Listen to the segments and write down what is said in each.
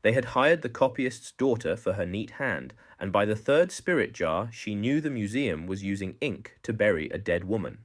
They had hired the copyist's daughter for her neat hand, and by the third spirit jar she knew the museum was using ink to bury a dead woman.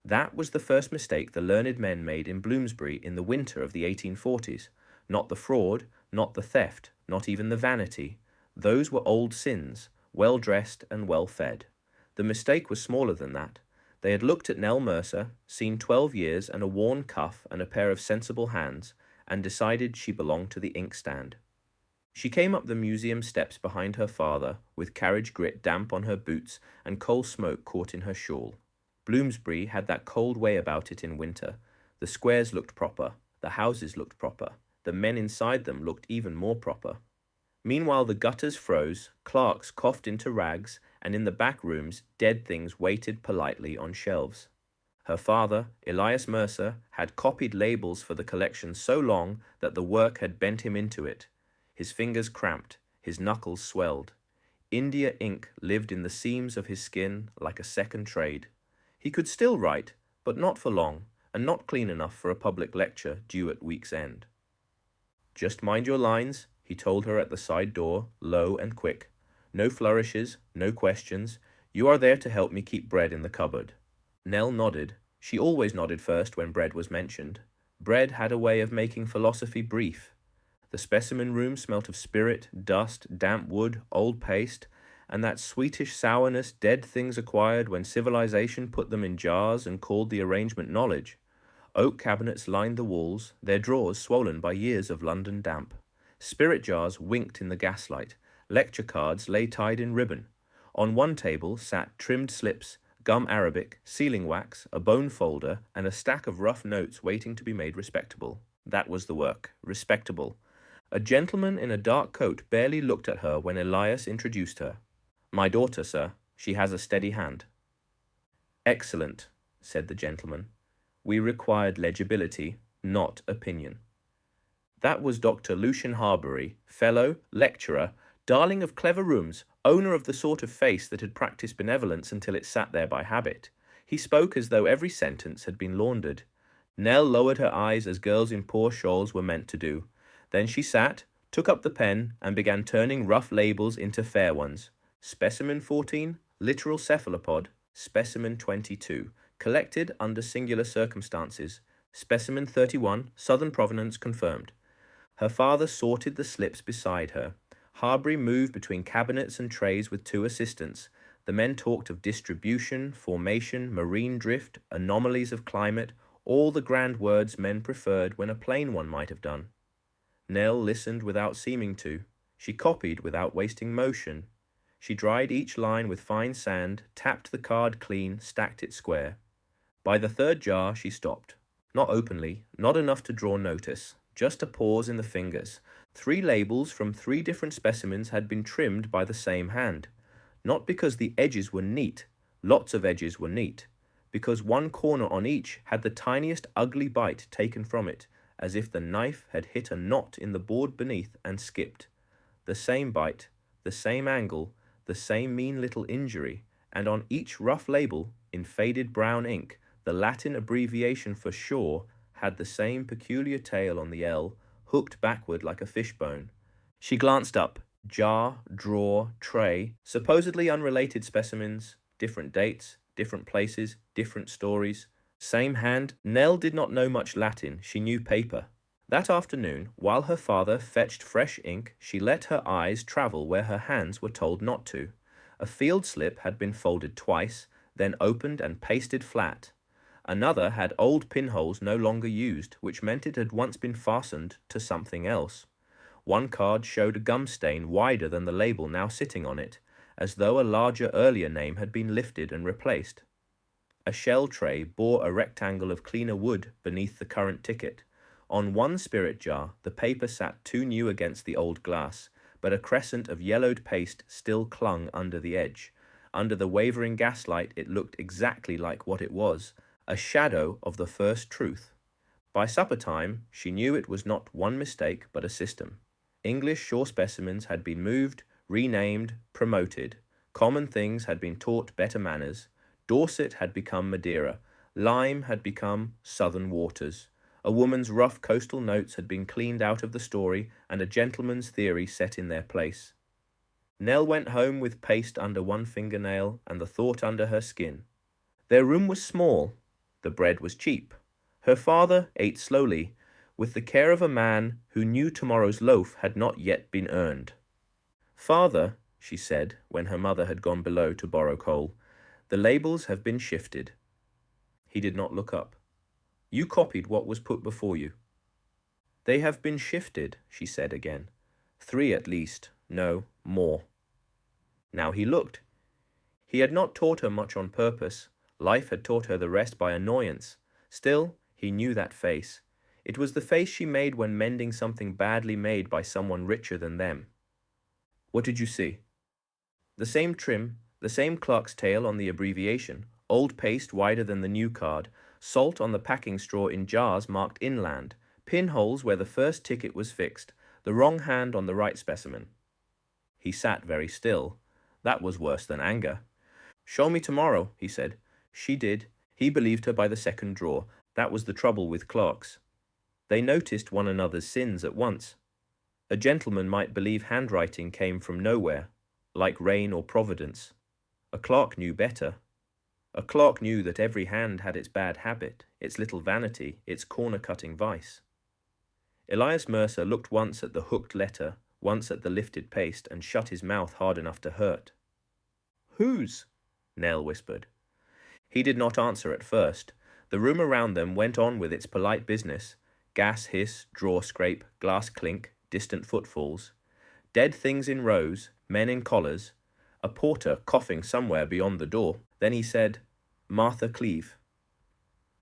That was the first mistake the learned men made in Bloomsbury in the winter of the 1840s. Not the fraud, not the theft, not even the vanity. Those were old sins, well dressed and well fed. The mistake was smaller than that. They had looked at Nell Mercer, seen 12 years and a worn cuff and a pair of sensible hands, and decided she belonged to the inkstand. She came up the museum steps behind her father, with carriage grit damp on her boots and coal smoke caught in her shawl. Bloomsbury had that cold way about it in winter. The squares looked proper, the houses looked proper, the men inside them looked even more proper. Meanwhile the gutters froze, clerks coughed into rags, and in the back rooms dead things waited politely on shelves. Her father, Elias Mercer, had copied labels for the collection so long that the work had bent him into it. His fingers cramped, his knuckles swelled. India ink lived in the seams of his skin like a second trade. He could still write, but not for long, and not clean enough for a public lecture due at week's end. "Just mind your lines," he told her at the side door, low and quick. "No flourishes, no questions. You are there to help me keep bread in the cupboard." Nell nodded. She always nodded first when bread was mentioned. Bread had a way of making philosophy brief. The specimen room smelt of spirit, dust, damp wood, old paste, and that sweetish sourness dead things acquired when civilization put them in jars and called the arrangement knowledge. Oak cabinets lined the walls, their drawers swollen by years of London damp. Spirit jars winked in the gaslight. Lecture cards lay tied in ribbon. On one table sat trimmed slips, gum arabic, sealing wax, a bone folder, and a stack of rough notes waiting to be made respectable. That was the work. Respectable. A gentleman in a dark coat barely looked at her when Elias introduced her. "My daughter, sir. She has a steady hand." "Excellent," said the gentleman. "We required legibility, not opinion." That was Dr. Lucian Harbury, fellow, lecturer, darling of clever rooms, owner of the sort of face that had practiced benevolence until it sat there by habit. He spoke as though every sentence had been laundered. Nell lowered her eyes as girls in poor shawls were meant to do. Then she sat, took up the pen, and began turning rough labels into fair ones. Specimen 14, literal cephalopod. Specimen 22, collected under singular circumstances. Specimen 31, southern provenance confirmed. Her father sorted the slips beside her. Harbury moved between cabinets and trays with two assistants. The men talked of distribution, formation, marine drift, anomalies of climate, all the grand words men preferred when a plain one might have done. Nell listened without seeming to. She copied without wasting motion. She dried each line with fine sand, tapped the card clean, stacked it square. By the third jar she stopped. Not openly, not enough to draw notice, just a pause in the fingers. 3 labels from 3 different specimens had been trimmed by the same hand. Not because the edges were neat, lots of edges were neat, because one corner on each had the tiniest ugly bite taken from it, as if the knife had hit a knot in the board beneath and skipped. The same bite, the same angle, the same mean little injury, and on each rough label, in faded brown ink, the Latin abbreviation for shore had the same peculiar tail on the L, hooked backward like a fishbone. She glanced up. Jar, drawer, tray, supposedly unrelated specimens, different dates, different places, different stories. Same hand. Nell did not know much Latin, she knew paper. That afternoon, while her father fetched fresh ink, she let her eyes travel where her hands were told not to. A field slip had been folded twice, then opened and pasted flat. Another had old pinholes no longer used, which meant it had once been fastened to something else. One card showed a gum stain wider than the label now sitting on it, as though a larger earlier name had been lifted and replaced. A shell tray bore a rectangle of cleaner wood beneath the current ticket. On one spirit jar, the paper sat too new against the old glass, but a crescent of yellowed paste still clung under the edge. Under the wavering gaslight it looked exactly like what it was, a shadow of the first truth. By supper time, she knew it was not one mistake but a system. English shore specimens had been moved, renamed, promoted. Common things had been taught better manners. Dorset had become Madeira. Lyme had become Southern waters. A woman's rough coastal notes had been cleaned out of the story and a gentleman's theory set in their place. Nell went home with paste under one fingernail and the thought under her skin. Their room was small. The bread was cheap. Her father ate slowly, with the care of a man who knew tomorrow's loaf had not yet been earned. "Father," she said, when her mother had gone below to borrow coal, "the labels have been shifted." He did not look up. "You copied what was put before you." "They have been shifted," she said again. "3 at least, no, more." Now he looked. He had not taught her much on purpose. Life had taught her the rest by annoyance. Still, he knew that face. It was the face she made when mending something badly made by someone richer than them. "What did you see?" "The same trim, the same clerk's tail on the abbreviation, old paste wider than the new card, salt on the packing straw in jars marked inland, pinholes where the first ticket was fixed, the wrong hand on the right specimen." He sat very still. That was worse than anger. "Show me tomorrow," he said. She did. He believed her by the second drawer. That was the trouble with clerks. They noticed one another's sins at once. A gentleman might believe handwriting came from nowhere, like rain or providence. A clerk knew better. A clerk knew that every hand had its bad habit, its little vanity, its corner-cutting vice. Elias Mercer looked once at the hooked letter, once at the lifted paste, and shut his mouth hard enough to hurt. "Whose?" Nell whispered. He did not answer at first. The room around them went on with its polite business. Gas hiss, drawer scrape, glass clink, distant footfalls. Dead things in rows, men in collars, a porter coughing somewhere beyond the door. Then he said, "Martha Cleave."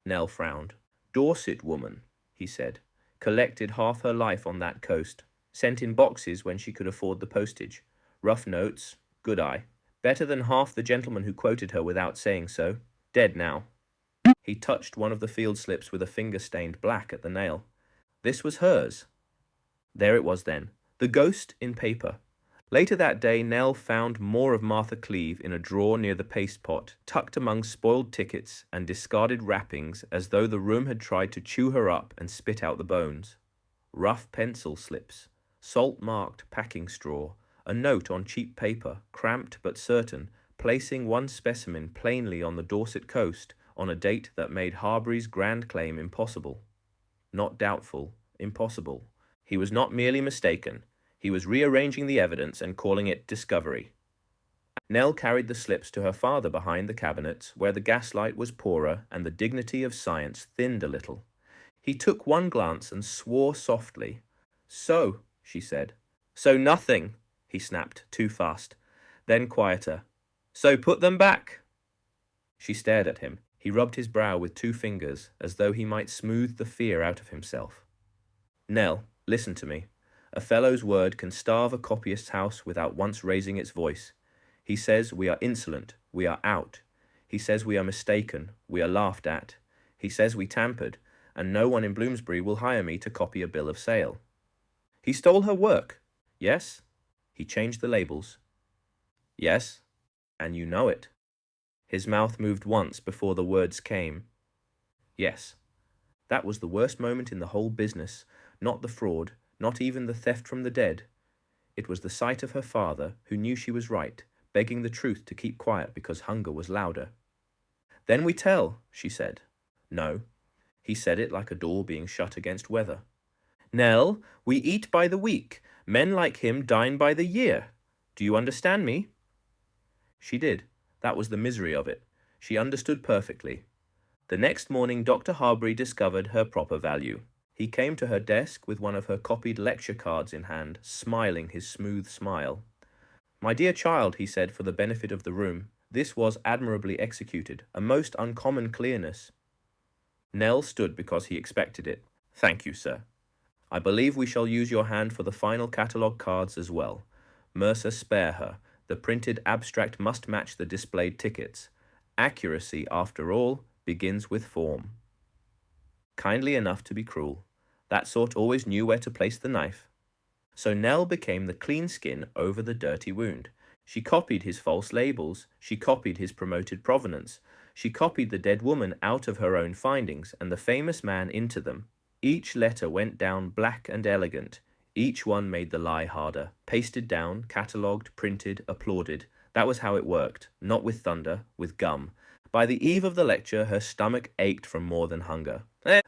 Nell frowned. "Dorset woman," he said. "Collected half her life on that coast. Sent in boxes when she could afford the postage. Rough notes, good eye. Better than half the gentleman who quoted her without saying so. Dead now." He touched one of the field slips with a finger stained black at the nail. This was hers. There it was then, the ghost in paper. Later that day, Nell found more of Martha Cleave in a drawer near the paste pot, tucked among spoiled tickets and discarded wrappings as though the room had tried to chew her up and spit out the bones. Rough pencil slips, salt-marked packing straw, a note on cheap paper, cramped but certain, placing one specimen plainly on the Dorset coast on a date that made Harbury's grand claim impossible. Not doubtful, impossible. He was not merely mistaken. He was rearranging the evidence and calling it discovery. Nell carried the slips to her father behind the cabinets, where the gaslight was poorer and the dignity of science thinned a little. He took one glance and swore softly. "So," she said. "So nothing," he snapped, too fast. Then quieter. "So put them back." She stared at him. He rubbed his brow with 2 fingers, as though he might smooth the fear out of himself. "Nell, listen to me. A fellow's word can starve a copyist's house without once raising its voice. He says we are insolent, we are out. He says we are mistaken, we are laughed at. He says we tampered, and no one in Bloomsbury will hire me to copy a bill of sale. He stole her work. Yes? He changed the labels. Yes? And you know it." His mouth moved once before the words came. Yes. That was the worst moment in the whole business, not the fraud, not even the theft from the dead. It was the sight of her father, who knew she was right, begging the truth to keep quiet because hunger was louder. "Then we tell," she said. No. He said it like a door being shut against weather. "Nell, we eat by the week. Men like him dine by the year. Do you understand me?" She did. That was the misery of it. She understood perfectly. The next morning Dr. Harbury discovered her proper value. He came to her desk with one of her copied lecture cards in hand, smiling his smooth smile. "My dear child," he said for the benefit of the room, "this was admirably executed, a most uncommon clearness." Nell stood because he expected it. "Thank you, sir. I believe we shall use your hand for the final catalogue cards as well. Mercer, spare her. The printed abstract must match the displayed tickets. Accuracy, after all, begins with form." Kindly enough to be cruel. That sort always knew where to place the knife. So Nell became the clean skin over the dirty wound. She copied his false labels. She copied his promoted provenance. She copied the dead woman out of her own findings and the famous man into them. Each letter went down black and elegant. Each one made the lie harder. Pasted down, catalogued, printed, applauded. That was how it worked, not with thunder, with gum. By the eve of the lecture, her stomach ached from more than hunger.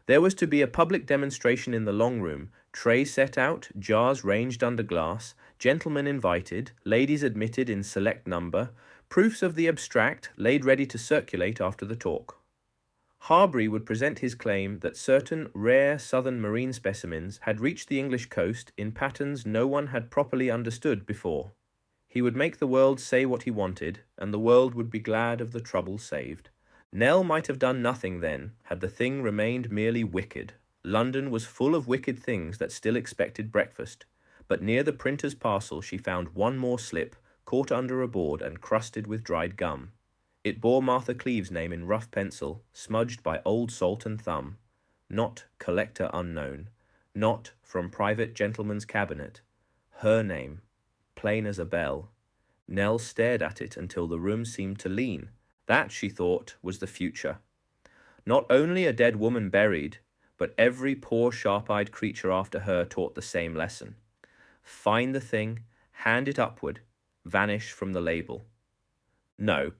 There was to be a public demonstration in the long room, trays set out, jars ranged under glass, gentlemen invited, ladies admitted in select number, proofs of the abstract laid ready to circulate after the talk. Harbury would present his claim that certain rare southern marine specimens had reached the English coast in patterns no one had properly understood before. He would make the world say what he wanted, and the world would be glad of the trouble saved. Nell might have done nothing then, had the thing remained merely wicked. London was full of wicked things that still expected breakfast, but near the printer's parcel she found one more slip, caught under a board and crusted with dried gum. It bore Martha Cleave's name in rough pencil, smudged by old salt and thumb. Not collector unknown. Not from private gentleman's cabinet. Her name, plain as a bell. Nell stared at it until the room seemed to lean. That, she thought, was the future. Not only a dead woman buried, but every poor sharp-eyed creature after her taught the same lesson. Find the thing, hand it upward, vanish from the label. No.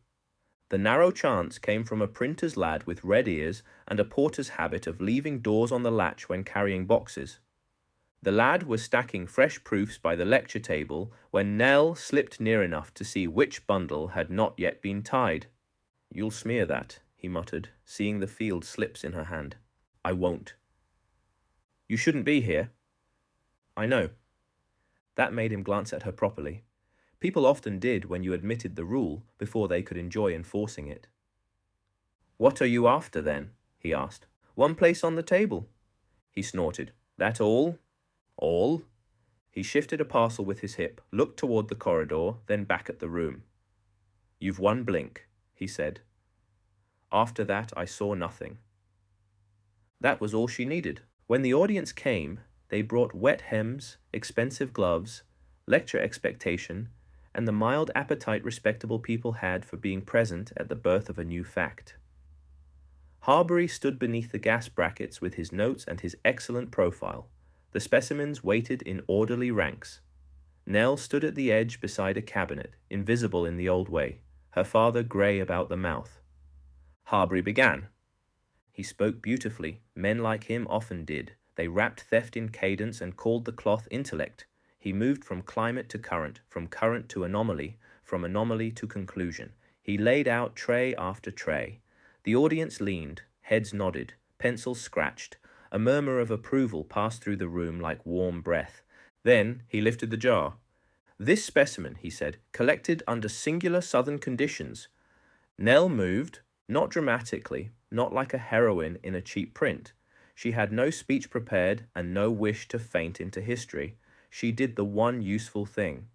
The narrow chance came from a printer's lad with red ears and a porter's habit of leaving doors on the latch when carrying boxes. The lad was stacking fresh proofs by the lecture table when Nell slipped near enough to see which bundle had not yet been tied. "You'll smear that," he muttered, seeing the field slips in her hand. "I won't." "You shouldn't be here." "I know." That made him glance at her properly. People often did when you admitted the rule before they could enjoy enforcing it. "What are you after, then?" he asked. "One place on the table." He snorted. "That all?" "All?" He shifted a parcel with his hip, looked toward the corridor, then back at the room. "You've one blink," he said. After that, I saw nothing. That was all she needed. When the audience came, they brought wet hems, expensive gloves, lecture expectation, and the mild appetite respectable people had for being present at the birth of a new fact. Harbury stood beneath the gas brackets with his notes and his excellent profile. The specimens waited in orderly ranks. Nell stood at the edge beside a cabinet, invisible in the old way, her father grey about the mouth. Harbury began. He spoke beautifully. Men like him often did. They wrapped theft in cadence and called the cloth intellect. He moved from climate to current, from current to anomaly, from anomaly to conclusion. He laid out tray after tray. The audience leaned, heads nodded, pencils scratched. A murmur of approval passed through the room like warm breath. Then he lifted the jar. "This specimen," he said, "collected under singular southern conditions." Nell moved, not dramatically, not like a heroine in a cheap print. She had no speech prepared and no wish to faint into history. She did the one useful thing.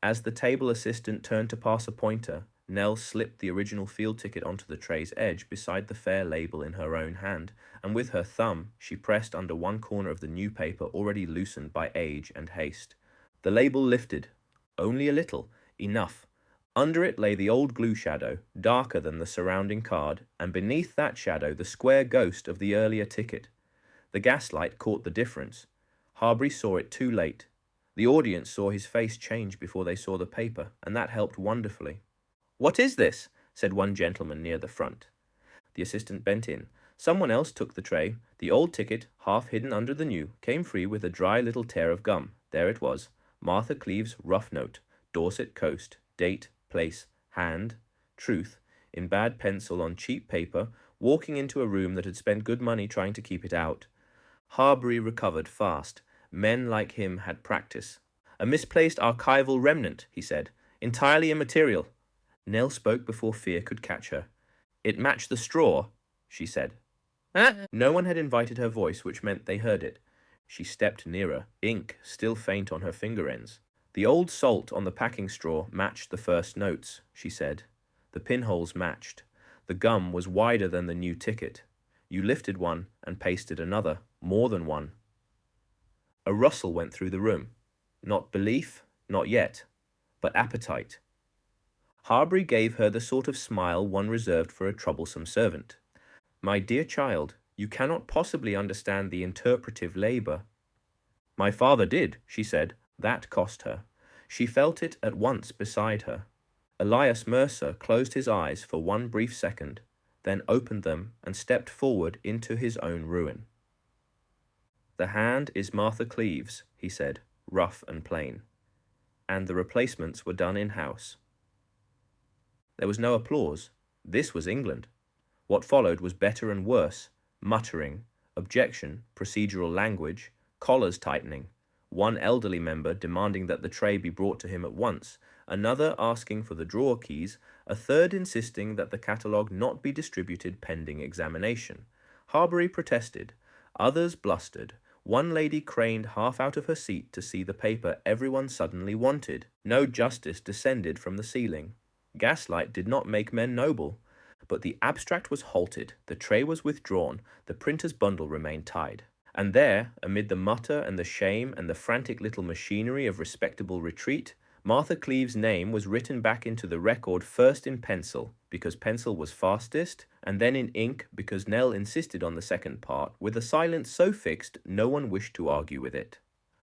As the table assistant turned to pass a pointer, Nell slipped the original field ticket onto the tray's edge beside the fair label in her own hand, and with her thumb she pressed under one corner of the new paper already loosened by age and haste. The label lifted. Only a little. Enough. Under it lay the old glue shadow, darker than the surrounding card, and beneath that shadow the square ghost of the earlier ticket. The gaslight caught the difference. Harbury saw it too late. The audience saw his face change before they saw the paper, and that helped wonderfully. "What is this?" said one gentleman near the front. The assistant bent in. Someone else took the tray. The old ticket, half hidden under the new, came free with a dry little tear of gum. There it was. Martha Cleave's rough note. Dorset coast. Date, place, hand, truth, in bad pencil on cheap paper, walking into a room that had spent good money trying to keep it out. Harbury recovered fast. Men like him had practice. "A misplaced archival remnant," he said. "Entirely immaterial." Nell spoke before fear could catch her. "It matched the straw," she said. No one had invited her voice, which meant they heard it. She stepped nearer, ink still faint on her finger ends. "The old salt on the packing straw matched the first notes," she said. The pinholes matched. The gum was wider than the new ticket. You lifted one and pasted another, more than one. A rustle went through the room. Not belief, not yet, but appetite. Harbury gave her the sort of smile one reserved for a troublesome servant. "My dear child, You cannot possibly understand the interpretive labor. My father did, she said. That cost her. She felt it at once beside her. Elias Mercer closed his eyes for one brief second, then opened them and stepped forward into his own ruin. The hand is Martha Cleave's, he said, rough and plain, and the replacements were done in-house. There was no applause. This was England. What followed was better and worse: muttering, objection, procedural language, collars tightening, one elderly member demanding that the tray be brought to him at once, another asking for the drawer keys, a third insisting that the catalogue not be distributed pending examination. Harbury protested. Others blustered. One lady craned half out of her seat to see the paper everyone suddenly wanted. No justice descended from the ceiling. Gaslight did not make men noble. But the abstract was halted, the tray was withdrawn, the printer's bundle remained tied. And there, amid the mutter and the shame and the frantic little machinery of respectable retreat, Martha Cleave's name was written back into the record, first in pencil, because pencil was fastest, and then in ink, because Nell insisted on the second part, with a silence so fixed no one wished to argue with it.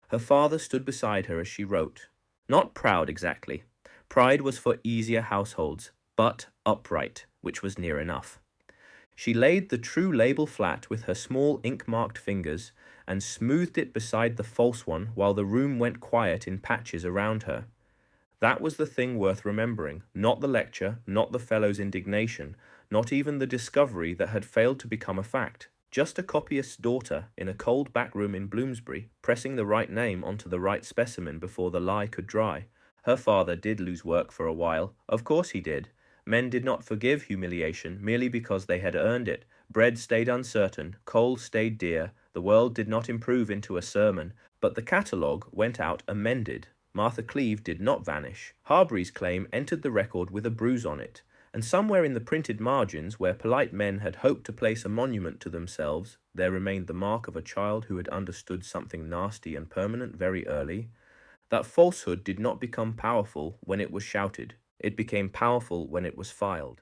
Her father stood beside her as she wrote. Not proud exactly. Pride was for easier households, but upright, which was near enough. She laid the true label flat with her small ink-marked fingers and smoothed it beside the false one while the room went quiet in patches around her. That was the thing worth remembering, not the lecture, not the fellow's indignation, not even the discovery that had failed to become a fact. Just a copyist's daughter in a cold back room in Bloomsbury, pressing the right name onto the right specimen before the lie could dry. Her father did lose work for a while. Of course he did. Men did not forgive humiliation merely because they had earned it. Bread stayed uncertain, coal stayed dear, the world did not improve into a sermon, but the catalogue went out amended. Martha Cleave did not vanish. Harbury's claim entered the record with a bruise on it, and somewhere in the printed margins, where polite men had hoped to place a monument to themselves, there remained the mark of a child who had understood something nasty and permanent very early. That falsehood did not become powerful when it was shouted. It became powerful when it was filed.